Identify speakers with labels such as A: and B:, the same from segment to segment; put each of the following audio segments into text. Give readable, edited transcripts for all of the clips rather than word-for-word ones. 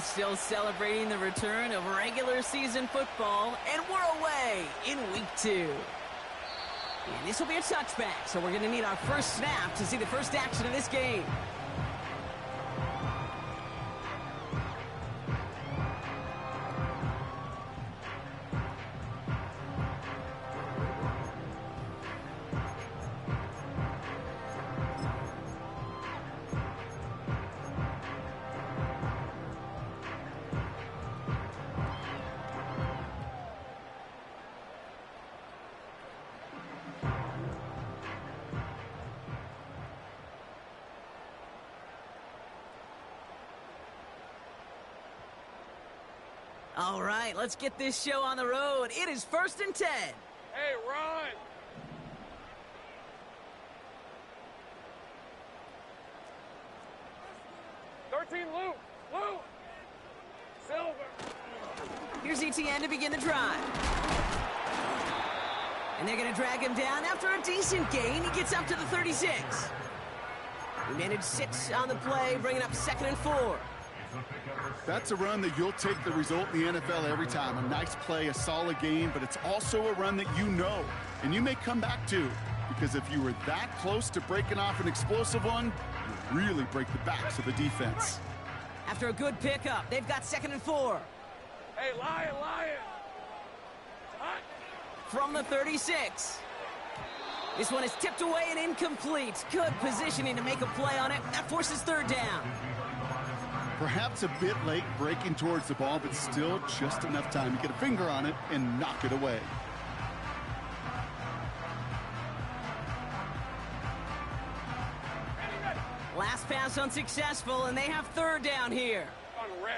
A: still celebrating the return of regular season football, and we're away in week 2. And this will be a touchback, so we're going to need our first snap to see the first action of this game. All right, let's get this show on the road. It is 1st and 10.
B: Hey, run! Luke! Silver!
A: Here's ETN to begin the drive. And they're going to drag him down after a decent gain. He gets up to the 36. He managed 6 on the play, bringing up 2nd and 4.
C: That's a run that you'll take the result in the NFL every time. A nice play, a solid game, but it's also a run that you know, and you may come back to, because if you were that close to breaking off an explosive one, you really break the backs of the defense.
A: After a good pickup, they've got 2nd and 4.
B: Hey, Lion! Hot.
A: From the 36. This one is tipped away and incomplete. Good positioning to make a play on it. That forces 3rd down.
C: Perhaps a bit late breaking towards the ball, but still just enough time to get a finger on it and knock it away.
A: Last pass unsuccessful, and they have 3rd down here.
B: On red.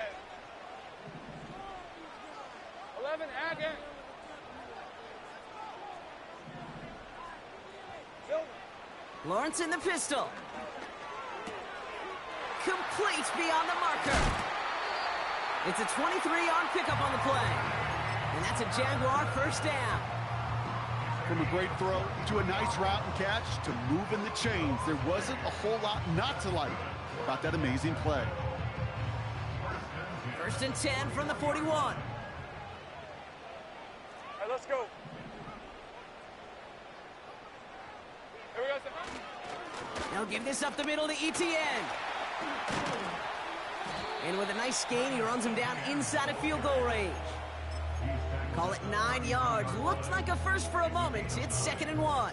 B: 11, Haggett. Silver.
A: Lawrence in the pistol. Complete beyond the marker. It's a 23-yard pickup on the play. And that's a Jaguar 1st down.
C: From a great throw to a nice route and catch to moving the chains, there wasn't a whole lot not to like about that amazing play.
A: 1st and 10 from the 41.
B: All right, let's go. Here we go.
A: They'll give this up the middle to ETN. And with a nice gain, he runs him down inside of field goal range. Call it 9 yards. Looked like a first for a moment. It's 2nd and 1.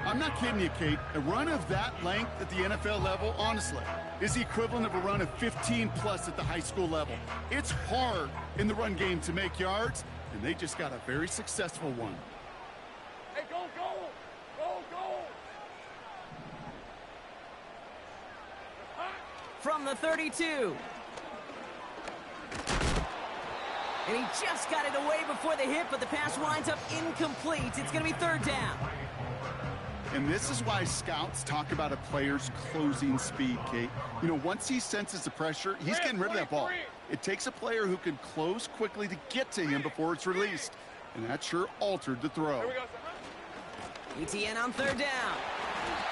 C: I'm not kidding you, Kate. A run of that length at the NFL level, honestly, is the equivalent of a run of 15-plus at the high school level. It's hard in the run game to make yards, and they just got a very successful one.
B: Hey, go!
A: From the 32. And he just got it away before the hit, but the pass winds up incomplete. It's going to be 3rd down.
C: And this is why scouts talk about a player's closing speed, Kate. You know, once he senses the pressure, he's getting rid of that ball. It takes a player who can close quickly to get to him before it's released. And that sure altered the throw.
A: ETN on 3rd down.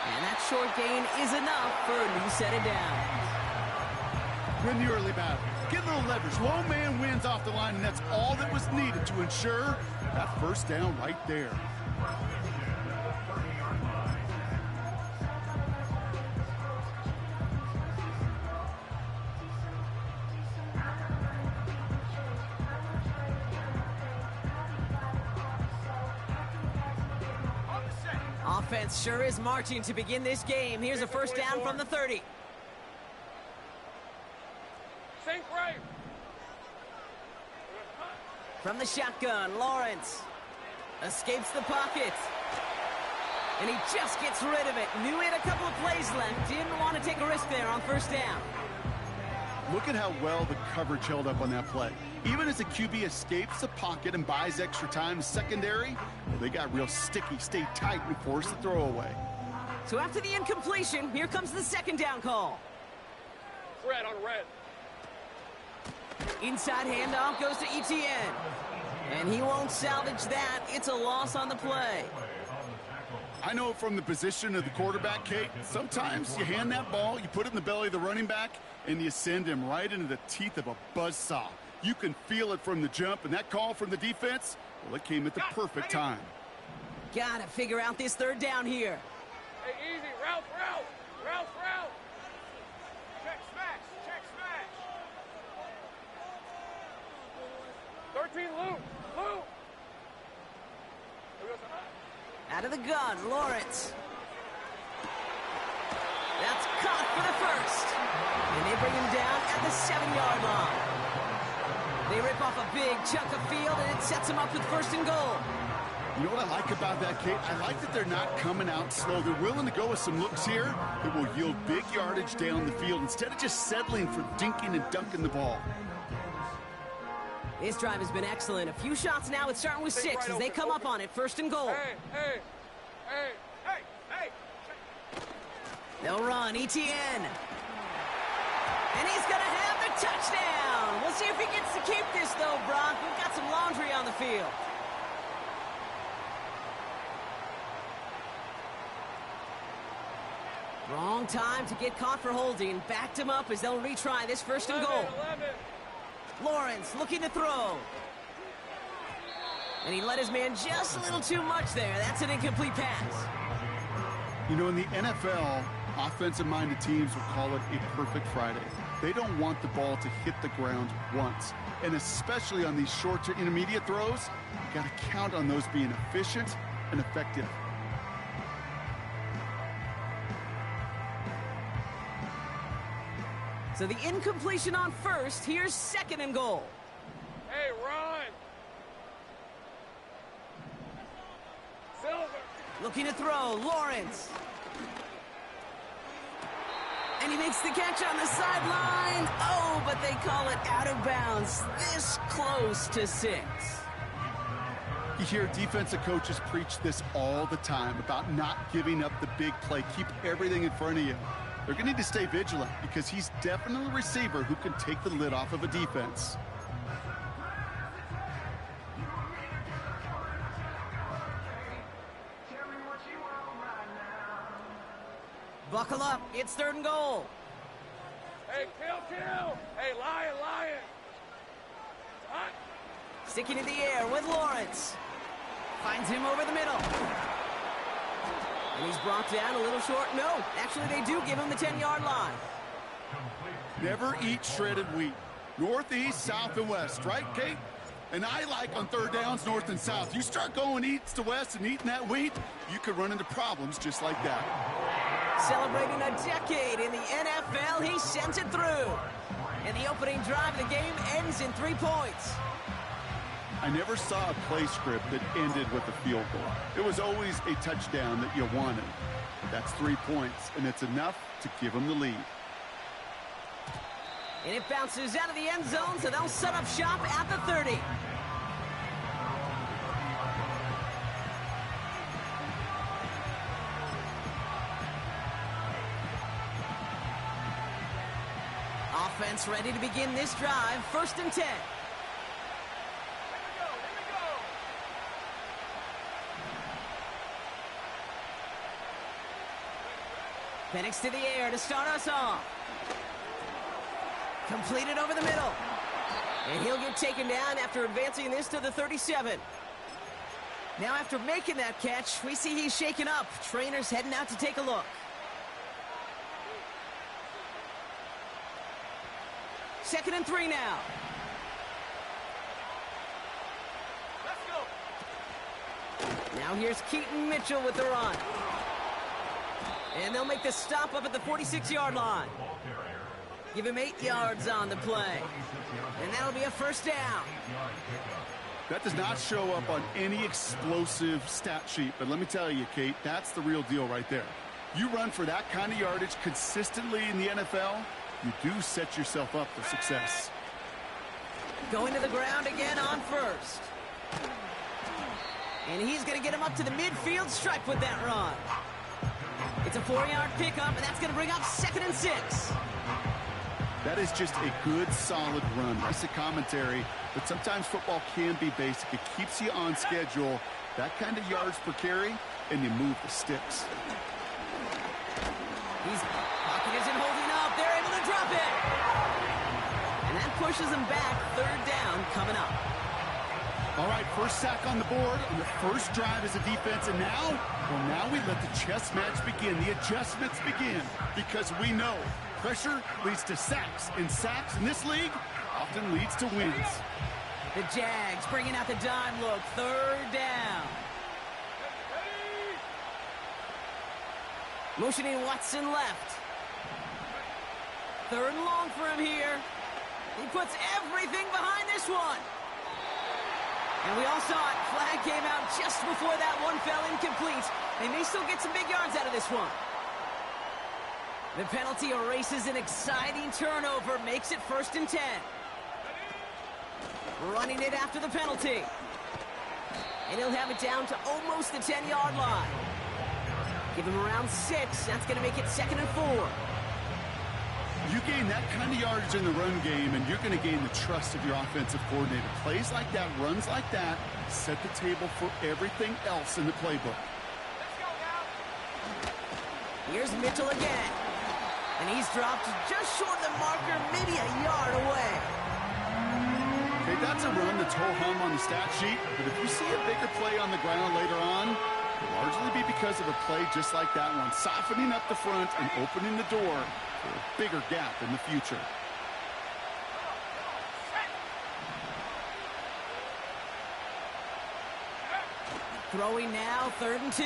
A: And that short gain is enough for a new set of downs.
C: Win the early battle. Get a little leverage. Low man wins off the line, and that's all that was needed to ensure that 1st down right there.
A: Offense sure is marching to begin this game. Here's a 1st down from the 30.
B: Sink right.
A: From the shotgun, Lawrence escapes the pocket. And he just gets rid of it. Knew he had a couple of plays left. Didn't want to take a risk there on 1st down.
C: Look at how well the coverage held up on that play. Even as the QB escapes the pocket and buys extra time, secondary, well, they got real sticky, stayed tight, and forced the throw away.
A: So after the incompletion, here comes the 2nd down call.
B: Red on red.
A: Inside handoff goes to ETN. And he won't salvage that. It's a loss on the play.
C: I know from the position of the quarterback, Kate, sometimes you hand that ball, you put it in the belly of the running back, and you send him right into the teeth of a buzzsaw. You can feel it from the jump, and that call from the defense, well, it came at the perfect time.
A: Gotta figure out this third down here.
B: Hey, easy. Route. Check smash. 13, Luke.
A: Out of the gun, Lawrence. That's caught for the first. And they bring him down at the 7-yard line. They rip off a big chunk of field, and it sets them up with first and goal.
C: You know what I like about that, Kate? I like that they're not coming out slow. They're willing to go with some looks here that will yield big yardage down the field instead of just settling for dinking and dunking the ball.
A: This drive has been excellent. A few shots now. It's starting with 6 as they come up on it. First and goal.
B: Hey.
A: They'll run. ETN. And he's going to have the touchdown. We'll see if he gets to keep this, though, Brock. We've got some laundry on the field. Wrong time to get caught for holding. Backed him up as they'll retry this first and goal.
B: 11.
A: Lawrence looking to throw. And he let his man just a little too much there. That's an incomplete pass.
C: You know, in the NFL, offensive-minded teams will call it a perfect Friday. They don't want the ball to hit the ground once. And especially on these short to intermediate throws, you got to count on those being efficient and effective.
A: So the incompletion on first. Here's second and goal.
B: Hey, run. Silver.
A: Looking to throw. Lawrence. And he makes the catch on the sideline. Oh, but they call it out of bounds. This close to 6.
C: You hear defensive coaches preach this all the time about not giving up the big play. Keep everything in front of you. They're going to need to stay vigilant because he's definitely a receiver who can take the lid off of a defense.
A: Buckle up. It's third and goal.
B: Hey, kill. Hey, lion. Hot.
A: Sticking in the air with Lawrence. Finds him over the middle. And he's brought down a little short. No, actually they do give him the 10-yard line.
C: Never eat shredded wheat. Northeast, south, and west, right, Kate? And I like on third downs, north and south. You start going east to west and eating that wheat, you could run into problems just like that.
A: Celebrating a decade in the NFL, he sends it through. And the opening drive of the game ends in 3 points.
C: I never saw a play script that ended with a field goal. It was always a touchdown that you wanted. That's 3 points, and it's enough to give them the lead.
A: And it bounces out of the end zone, so they'll set up shop at the 30. Offense ready to begin this drive. First and 10. Penix to the air to start us off. Completed over the middle. And he'll get taken down after advancing this to the 37. Now after making that catch, we see he's shaken up. Trainer's heading out to take a look. Second and 3 now.
B: Let's go.
A: Now here's Keaton Mitchell with the run. And they'll make the stop up at the 46-yard line. Give him 8 yards on the play. And that'll be a first down.
C: That does not show up on any explosive stat sheet, but let me tell you, Kate, that's the real deal right there. You run for that kind of yardage consistently in the NFL, you do set yourself up for success.
A: Going to the ground again on first. And he's going to get him up to the midfield stripe with that run. It's a 4-yard pickup, and that's going to bring up second and 6.
C: That is just a good, solid run. Basic commentary, but sometimes football can be basic. It keeps you on schedule, that kind of yards per carry, and you move the sticks.
A: Pocket isn't holding up. They're able to drop it. pushes them back. Third down coming up.
C: All right, first sack on the board on the first drive as a defense, and now we let the chess match begin. The adjustments begin because we know pressure leads to sacks, and sacks in this league often leads to wins.
A: The Jags bringing out the dime look. Third down. Motioning Watson left. Third and long for him here. He puts everything behind this one. And we all saw it. Flag came out just before that one fell incomplete. They may still get some big yards out of this one. The penalty erases an exciting turnover, makes it 1st and 10. Running it after the penalty. And he'll have it down to almost the 10-yard line. Give him around 6. That's going to make it 2nd and 4.
C: You gain that kind of yardage in the run game, and you're going to gain the trust of your offensive coordinator. Plays like that, runs like that, set the table for everything else in the playbook.
A: Here's Mitchell again. And he's dropped just short of the marker, maybe a yard away.
C: Okay, that's a run that's ho-hum on the stat sheet, but if you see a bigger play on the ground later on, it'll largely be because of a play just like that one, softening up the front and opening the door for a bigger gap in the future.
A: Throwing now, 3rd and 2.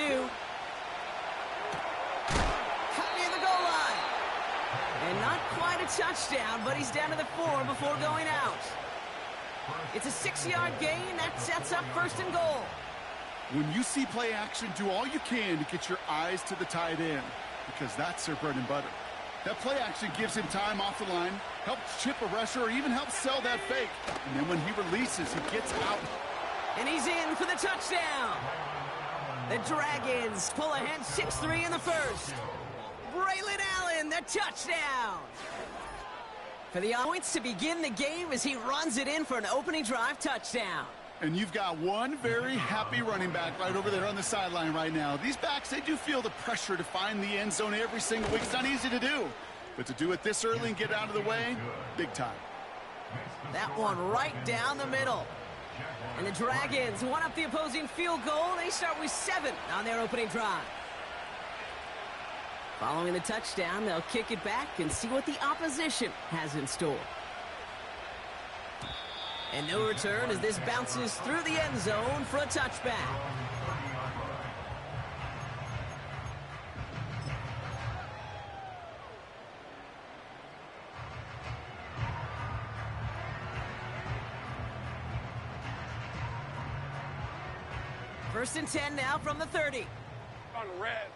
A: Cut near the goal line. And not quite a touchdown, but he's down to the 4 before going out. It's a 6-yard gain. That sets up 1st and goal.
C: When you see play action, do all you can to get your eyes to the tight end, because that's their bread and butter. That play action gives him time off the line, helps chip a rusher, or even helps sell that fake. And then when he releases, he gets out.
A: And he's in for the touchdown. The Dragons pull ahead 6-3 in the first. Braylon Allen, the touchdown. For the points to begin the game as he runs it in for an opening drive touchdown.
C: And you've got one very happy running back right over there on the sideline right now. These backs, they do feel the pressure to find the end zone every single week. It's not easy to do, but to do it this early and get out of the way, big time.
A: That one right down the middle. And the Dragons one up the opposing field goal. They start with 7 on their opening drive. Following the touchdown, they'll kick it back and see what the opposition has in store. And no return as this bounces through the end zone for a touchback. First and 10 now from the 30.
B: On red.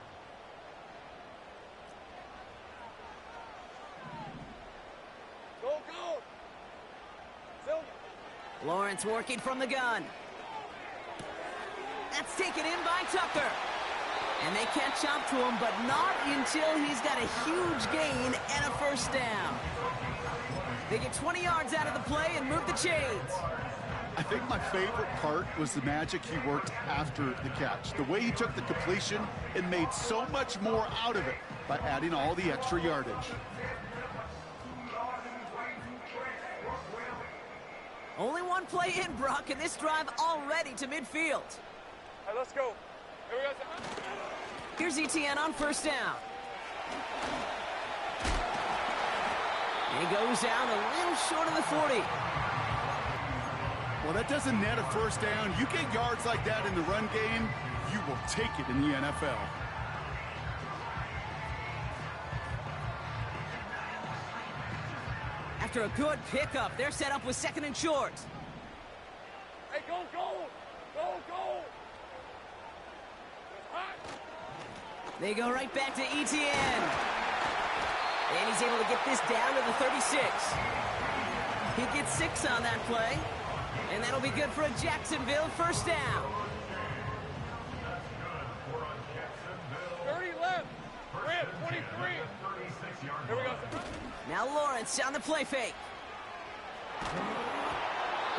B: Go, go. Silver.
A: Lawrence working from the gun. That's taken in by Tucker. And they catch up to him, but not until he's got a huge gain and a 1st down. They get 20 yards out of the play and move the chains.
C: I think my favorite part was the magic he worked after the catch. The way he took the completion and made so much more out of it by adding all the extra yardage.
A: Only one play in, Brock, and this drive already to midfield.
B: Hey, let's go. Here we go.
A: Here's ETN on 1st down. And he goes down a little short of the 40.
C: Well, that doesn't net a 1st down. You get yards like that in the run game, you will take it in the NFL.
A: After a good pickup, they're set up with 2nd and short.
B: Hey, go, go. Go, go. It's hot.
A: They go right back to ETN. And he's able to get this down to the 36. He gets 6 on that play. And that'll be good for a Jacksonville 1st down.
B: 30 left. Red, 23. Here we go.
A: Now Lawrence on the play fake.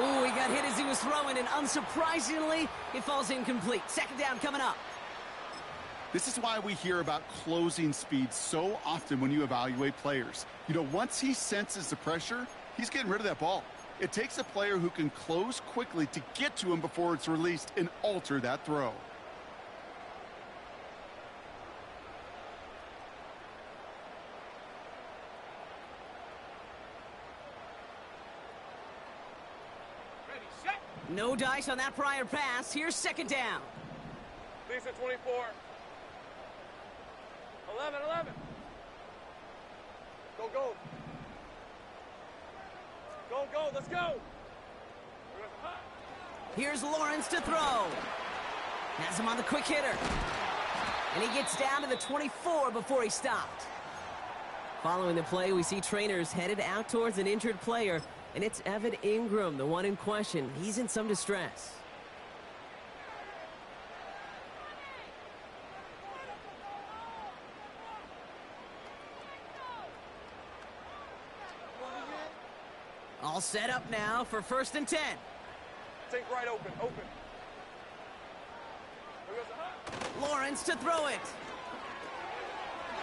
A: Ooh, he got hit as he was throwing, and unsurprisingly, it falls incomplete. 2nd down coming up.
C: This is why we hear about closing speed so often when you evaluate players. You know, once he senses the pressure, He's getting rid of that ball. It takes a player who can close quickly to get to him before it's released and alter that throw.
A: No dice on that prior pass. Here's second down.
B: Lisa 24. 11. Go. Go, let's go.
A: Here's Lawrence to throw. Has him on the quick hitter. And he gets down to the 24 before he stopped. Following the play, we see trainers headed out towards an injured player, and it's Evan Ingram, the one in question. He's in some distress. All set up now for 1st and 10.
B: Take right, open.
A: Lawrence to throw it.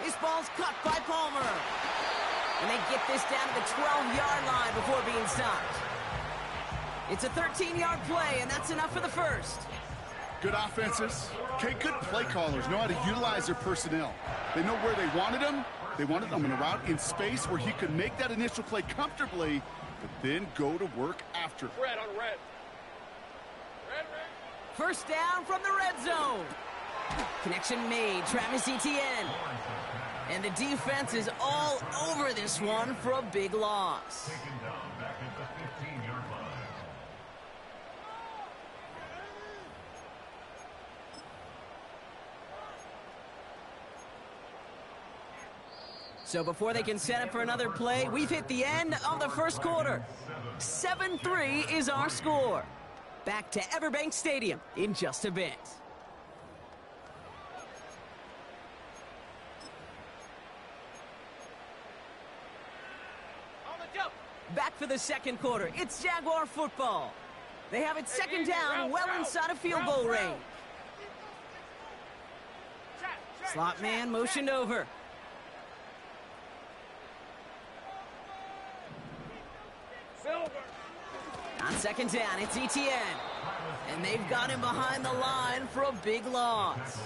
A: This ball's caught by Palmer. And they get this down to the 12-yard line before being stopped. It's a 13-yard play, and that's enough for the first.
C: Good offenses. Okay, good play callers know how to utilize their personnel. They know where they wanted him. They wanted him in a route in space where he could make that initial play comfortably, but then go to work after.
B: Red on red.
A: First down from the red zone. Connection made. Travis Etienne. And the defense is all over this one for a big loss. So before they can set up for another play, we've hit the end of the first quarter. 7-3 is our score. Back to Everbank Stadium in just a bit. Back for the second quarter. It's Jaguar football. They have it second down, well inside of field goal range. Slot man motioned over. On second down, it's Etienne. And they've got him behind the line for a big loss.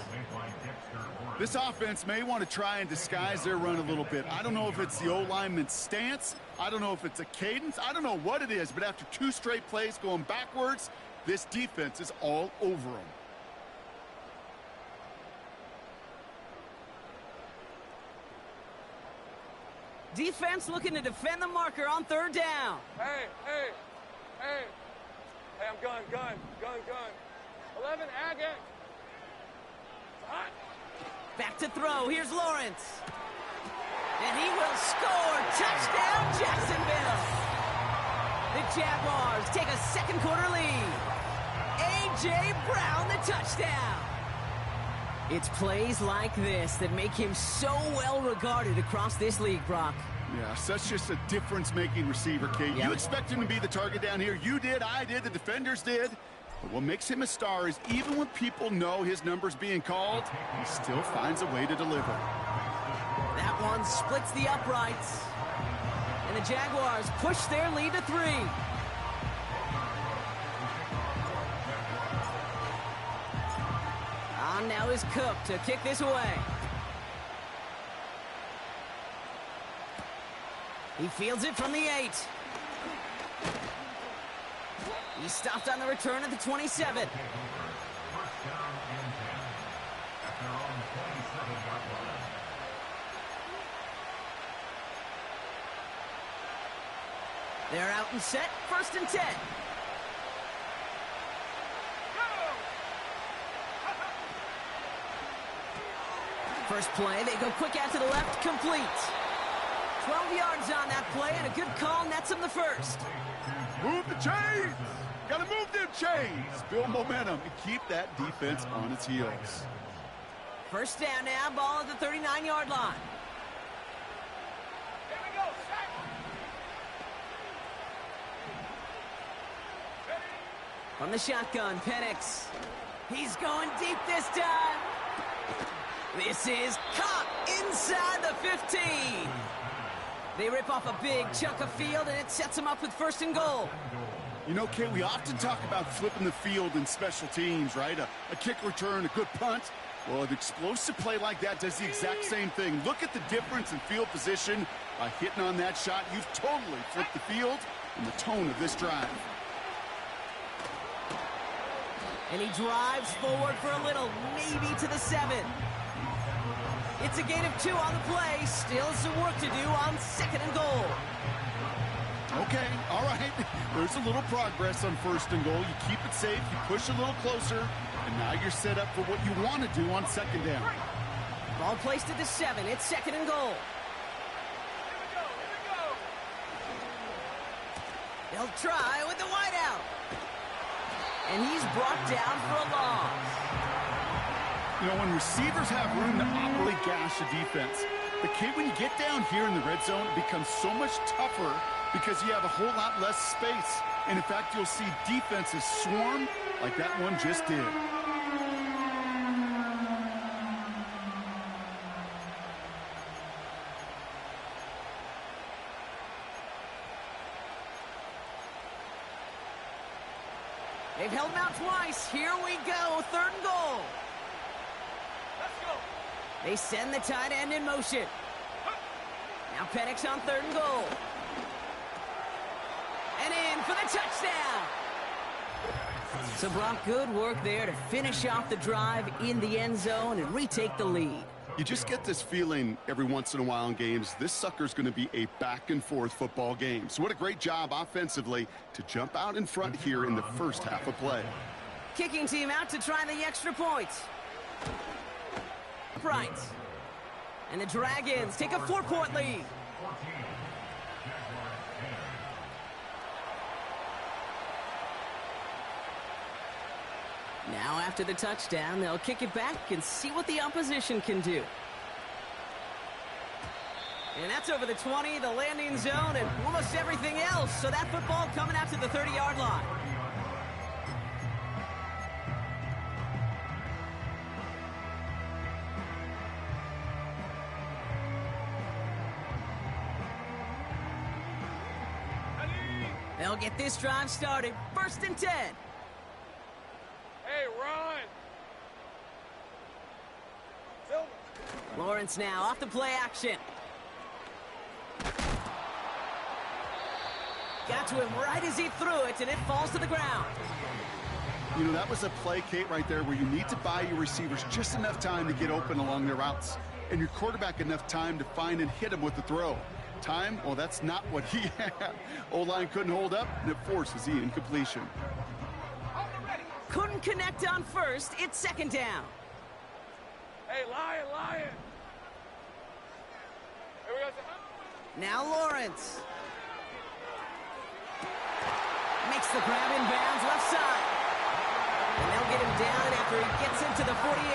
C: This offense may want to try and disguise their run a little bit. I don't know if it's the O-lineman's stance. I don't know if it's a cadence. I don't know what it is, but after 2 straight plays going backwards, this defense is all over them.
A: Defense looking to defend the marker on 3rd down.
B: Hey, I'm gun. 11, Agate. Hot.
A: Back to throw. Here's Lawrence. And he will score. Touchdown, Jacksonville. The Jaguars take a second quarter lead. A.J. Brown, the touchdown. It's plays like this that make him so well regarded across this league, Brock.
C: Yeah, such just a difference-making receiver, Kate.
A: Yep.
C: You expect him to be the target down here. You did, I did, the defenders did. But what makes him a star is even when people know his number's being called, he still finds a way to deliver.
A: That one splits the uprights. And the Jaguars push their lead to 3. On now is Cook to kick this away. He fields it from the 8. He stopped on the return at the 27. They're out and set. 1st and 10. First play, they go quick out to the left, complete. 12 yards on that play, and a good call nets him the first.
C: Move the chains! Gotta move them chains! Build momentum and keep that defense on its heels.
A: First down now, ball at the 39-yard line.
B: Here we go, set.
A: From the shotgun, Penix. He's going deep this time. This is caught inside the 15. They rip off a big chunk of field, and it sets them up with 1st and goal.
C: You know, Kate, we often talk about flipping the field in special teams, right? A kick return, a good punt. Well, an explosive play like that does the exact same thing. Look at the difference in field position. By hitting on that shot, you've totally flipped the field and the tone of this drive.
A: And he drives forward for a little, maybe to the 7. It's a gain of 2 on the play. Still some work to do on 2nd and goal.
C: Okay, all right. There's a little progress on 1st and goal. You keep it safe, you push a little closer, and now you're set up for what you want to do on 2nd down.
A: Ball placed at the 7. It's 2nd and goal. They'll try with the wide out. And he's brought down for a loss.
C: You know, when receivers have room to operate gash a defense, the kid, when you get down here in the red zone, it becomes so much tougher because you have a whole lot less space. And in fact, you'll see defenses swarm like that one just did.
A: They've held him out twice. Here we go. 3rd and goal.
B: Let's go.
A: They send the tight end in motion. Now Penix on 3rd and goal. And in for the touchdown. So, Brock, good work there to finish off the drive in the end zone and retake the lead.
C: You just get this feeling every once in a while in games, this sucker's going to be a back-and-forth football game. So what a great job offensively to jump out in front here in the first half of play.
A: Kicking team out to try the extra points. Right. And the Dragons take a 4-point lead. Now after the touchdown, they'll kick it back and see what the opposition can do. And that's over the 20, the landing zone, and almost everything else. So that football coming out to the 30-yard line. They'll get this drive started. 1st and 10.
B: Hey, run! Silver.
A: Lawrence now off the play action. Got to him right as he threw it, and it falls to the ground.
C: You know, that was a play, Kate, right there where you need to buy your receivers just enough time to get open along their routes, and your quarterback enough time to find and hit him with the throw. Time? Well, that's not what he had. O-line couldn't hold up, and it forces the incompletion.
A: Couldn't connect on 1st. It's 2nd down.
B: Hey, Lion! Here we go.
A: Now Lawrence. Makes the grab in bounds left side. And they'll get him down after he gets into the 48.